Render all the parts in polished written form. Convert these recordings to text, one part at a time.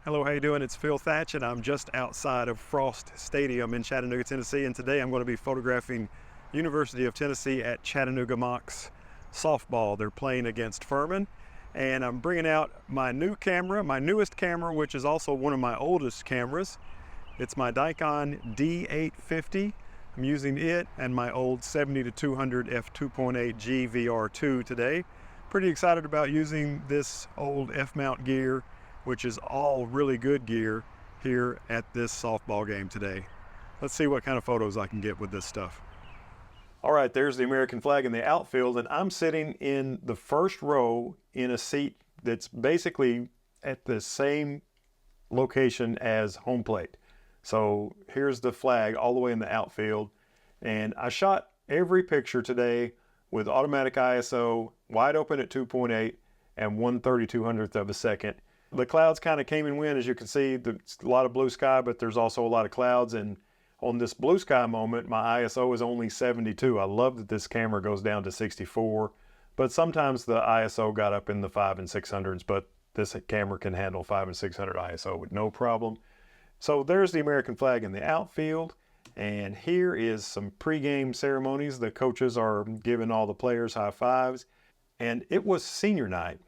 Hello, how you doing? It's Phil Thatch, and I'm just outside of Frost Stadium in Chattanooga, Tennessee, and today I'm going to be photographing University of Tennessee at Chattanooga Mocs softball. They're playing against Furman, and I'm bringing out my new camera, my newest camera, which is also one of my oldest cameras. It's my Nikon D850. I'm using it and my old 70-200 f2.8G VR2 today. Pretty excited about using this old F-mount gear, which is all really good gear, here at this softball game today. Let's see what kind of photos I can get with this stuff. All right, there's the American flag in the outfield, and I'm sitting in the first row in a seat that's basically at the same location as home plate. So here's the flag all the way in the outfield, and I shot every picture today with automatic ISO, wide open at 2.8 and 1/3200th of a second. The clouds kind of came and went, as you can see. There's a lot of blue sky, but there's also a lot of clouds. And on this blue sky moment, my ISO is only 72. I love that this camera goes down to 64, but sometimes the ISO got up in the 500 and 600s, but this camera can handle 500 and 600 ISO with no problem. So there's the American flag in the outfield. And here is some pregame ceremonies. The coaches are giving all the players high fives. And it was senior night,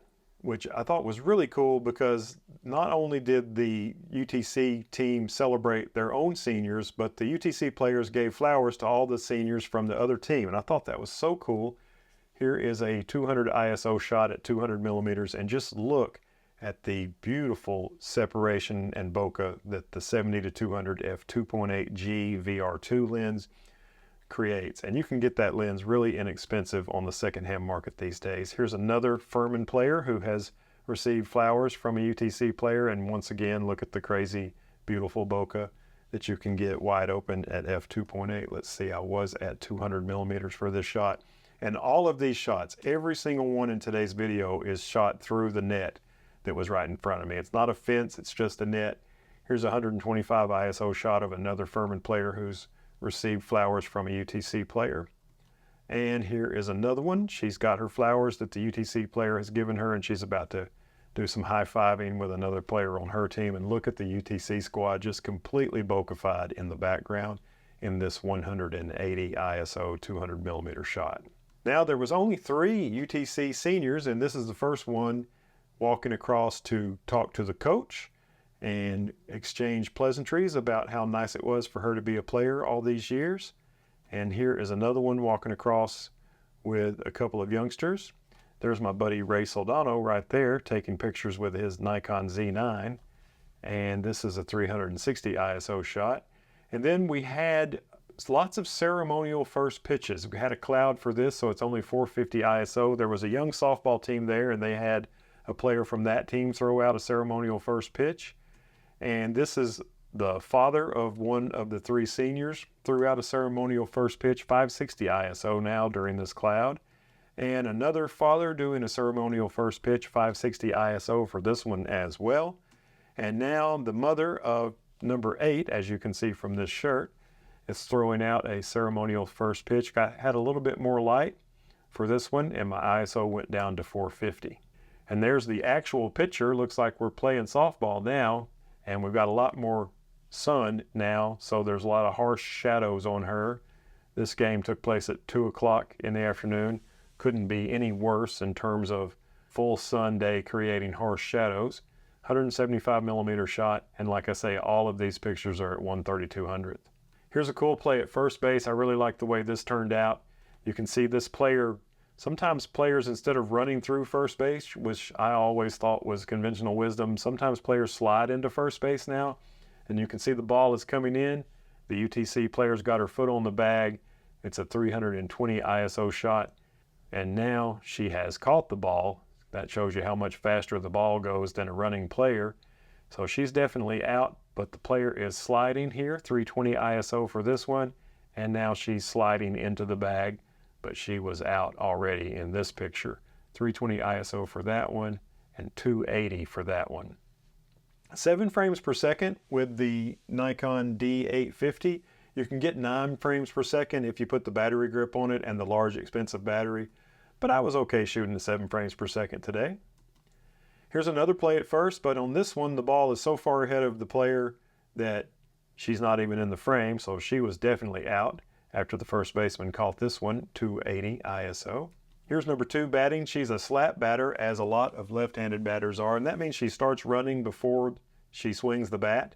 which I thought was really cool because not only did the UTC team celebrate their own seniors, but the UTC players gave flowers to all the seniors from the other team. And I thought that was so cool. Here is a 200 ISO shot at 200 millimeters, and just look at the beautiful separation and bokeh that the 70-200 f2.8G VR2 lens creates. And you can get that lens really inexpensive on the secondhand market these days. Here's another Furman player who has received flowers from a UTC player, and once again, look at the crazy beautiful bokeh that you can get wide open at f2.8. Let's see, I was at 200 millimeters for this shot. And all of these shots, every single one in today's video, is shot through the net that was right in front of me. It's not a fence, it's just a net. Here's a 125 ISO shot of another Furman player who's received flowers from a UTC player. And here is another one. She's got her flowers that the UTC player has given her, and she's about to do some high-fiving with another player on her team. And look at the UTC squad just completely bokeh-fied in the background in this 180 ISO 200 millimeter shot. Now, there was only 3 UTC seniors, and this is the first one walking across to talk to the coach and exchange pleasantries about how nice it was for her to be a player all these years. And here is another one walking across with a couple of youngsters. There's my buddy Ray Soldano right there taking pictures with his Nikon Z9. And this is a 360 ISO shot. And then we had lots of ceremonial first pitches. We had a cloud for this, so it's only 450 ISO. There was a young softball team there, and they had a player from that team throw out a ceremonial first pitch. And this is the father of one of the 3 seniors threw out a ceremonial first pitch, 560 ISO now during this cloud. And another father doing a ceremonial first pitch, 560 ISO for this one as well. And now the mother of number 8, as you can see from this shirt, is throwing out a ceremonial first pitch. Had a little bit more light for this one, and my ISO went down to 450. And there's the actual picture. Looks like we're playing softball now, and we've got a lot more sun now, so there's a lot of harsh shadows on her. This game took place at 2 o'clock in the afternoon. Couldn't be any worse in terms of full sun day creating harsh shadows. 175 millimeter shot, and like I say, all of these pictures are at 1/3200th. Here's a cool play at first base. I really like the way this turned out. You can see this player. Sometimes players, instead of running through first base, which I always thought was conventional wisdom, sometimes players slide into first base now. And you can see the ball is coming in. The UTC player's got her foot on the bag. It's a 320 ISO shot. And now she has caught the ball. That shows you how much faster the ball goes than a running player. So she's definitely out, but the player is sliding here, 320 ISO for this one. And now she's sliding into the bag, but she was out already in this picture. 320 ISO for that one and 280 for that one. 7 frames per second with the Nikon D850. You can get 9 frames per second if you put the battery grip on it and the large expensive battery, but I was okay shooting at 7 frames per second today. Here's another play at first, but on this one, the ball is so far ahead of the player that she's not even in the frame, so she was definitely out after the first baseman caught this one, 280 ISO. Here's number 2 batting. She's a slap batter, as a lot of left-handed batters are, and that means she starts running before she swings the bat.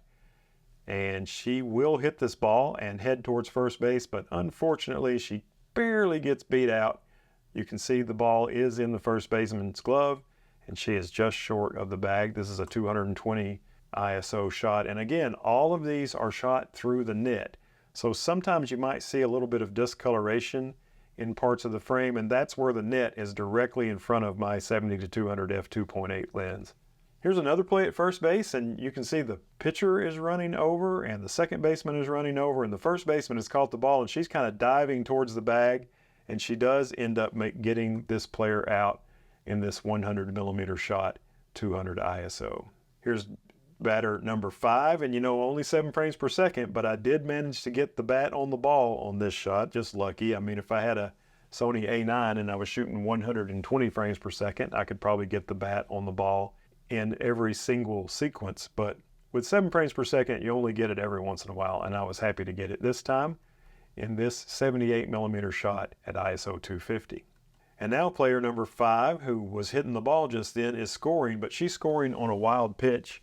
And she will hit this ball and head towards first base, but unfortunately she barely gets beat out. You can see the ball is in the first baseman's glove, and she is just short of the bag. This is a 220 ISO shot, and again, all of these are shot through the net. So sometimes you might see a little bit of discoloration in parts of the frame, and that's where the net is directly in front of my 70-200 f2.8 lens. Here's another play at first base, and you can see the pitcher is running over and the second baseman is running over, and the first baseman has caught the ball and she's kind of diving towards the bag, and she does end up getting this player out in this 100mm shot, 200 ISO. Here's batter number 5, and only 7 frames per second, but I did manage to get the bat on the ball on this shot. Just lucky. I mean, if I had a Sony A9 and I was shooting 120 frames per second, I could probably get the bat on the ball in every single sequence, but with 7 frames per second, you only get it every once in a while, and I was happy to get it this time in this 78mm shot at ISO 250. And now player number 5, who was hitting the ball just then, is scoring, but she's scoring on a wild pitch,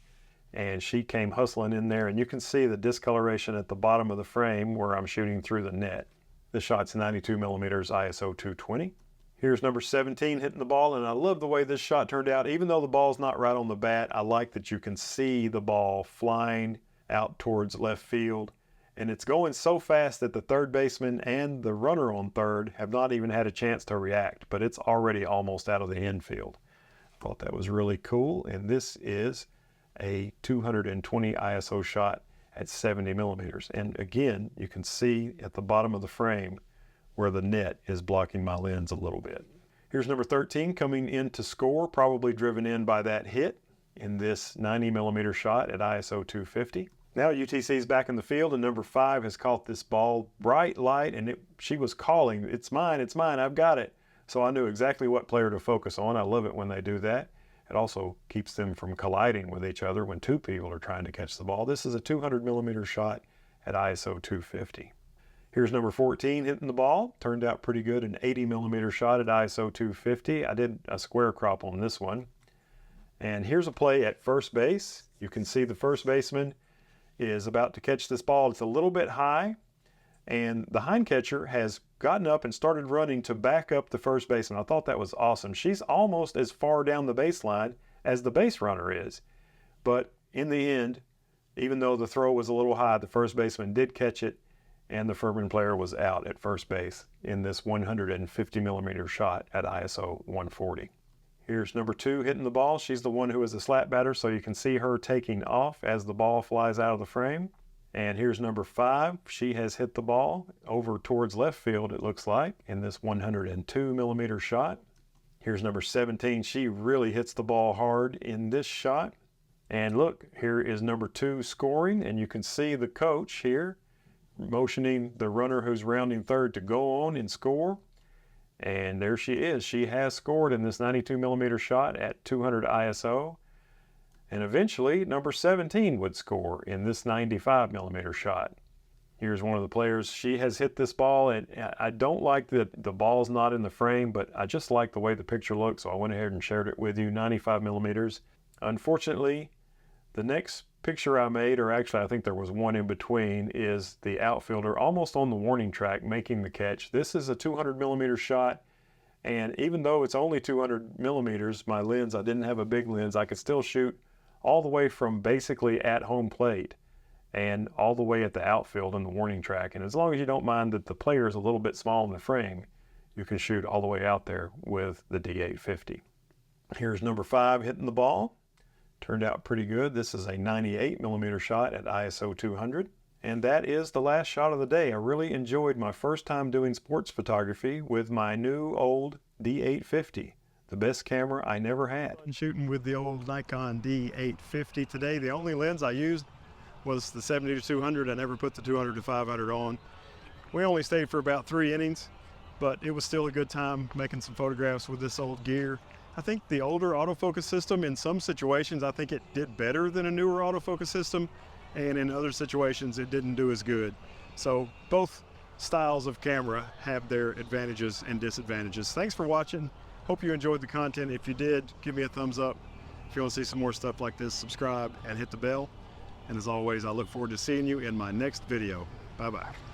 and she came hustling in there, and you can see the discoloration at the bottom of the frame where I'm shooting through the net. This shot's 92mm ISO 220. Here's number 17 hitting the ball, and I love the way this shot turned out. Even though the ball's not right on the bat, I like that you can see the ball flying out towards left field, and it's going so fast that the third baseman and the runner on third have not even had a chance to react, but it's already almost out of the infield. I thought that was really cool, and this is a 220 ISO shot at 70mm. And again, you can see at the bottom of the frame where the net is blocking my lens a little bit. Here's number 13 coming in to score, probably driven in by that hit in this 90mm shot at ISO 250. Now UTC's back in the field, and number 5 has caught this ball, bright light, and she was calling, it's mine, I've got it. So I knew exactly what player to focus on. I love it when they do that. It also keeps them from colliding with each other when 2 people are trying to catch the ball. This is a 200mm shot at ISO 250. Here's number 14 hitting the ball. Turned out pretty good, an 80mm shot at ISO 250. I did a square crop on this one. And here's a play at first base. You can see the first baseman is about to catch this ball. It's a little bit high, and the hind catcher has gotten up and started running to back up the first baseman. I thought that was awesome. She's almost as far down the baseline as the base runner is. But in the end, even though the throw was a little high, the first baseman did catch it, and the Furman player was out at first base in this 150mm shot at ISO 140. Here's number 2 hitting the ball. She's the one who is a slap batter, so you can see her taking off as the ball flies out of the frame. And here's number 5. She has hit the ball over towards left field, it looks like, in this 102mm shot. Here's number 17. She really hits the ball hard in this shot. And look, here is number 2 scoring, and you can see the coach here motioning the runner who's rounding third to go on and score. And there she is. She has scored in this 92mm shot at 200 ISO. And eventually, number 17 would score in this 95mm shot. Here's one of the players. She has hit this ball, and I don't like that the ball's not in the frame, but I just like the way the picture looks, so I went ahead and shared it with you, 95mm. Unfortunately, the next picture I made, or actually I think there was one in between, is the outfielder almost on the warning track making the catch. This is a 200mm shot, and even though it's only 200mm, my lens, I didn't have a big lens, I could still shoot all the way from basically at home plate and all the way at the outfield in the warning track. And as long as you don't mind that the player is a little bit small in the frame, you can shoot all the way out there with the D850. Here's number 5 hitting the ball. Turned out pretty good. This is a 98mm shot at ISO 200. And that is the last shot of the day. I really enjoyed my first time doing sports photography with my new old D850. The best camera I never had. I'm shooting with the old Nikon D850 today. The only lens I used was the 70-200. I never put the 200-500 on. We only stayed for about 3 innings, but it was still a good time making some photographs with this old gear. I think the older autofocus system, in some situations, I think it did better than a newer autofocus system, and in other situations, it didn't do as good. So both styles of camera have their advantages and disadvantages. Thanks for watching. Hope you enjoyed the content. If you did, give me a thumbs up. If you want to see some more stuff like this, subscribe and hit the bell. And as always, I look forward to seeing you in my next video. Bye-bye.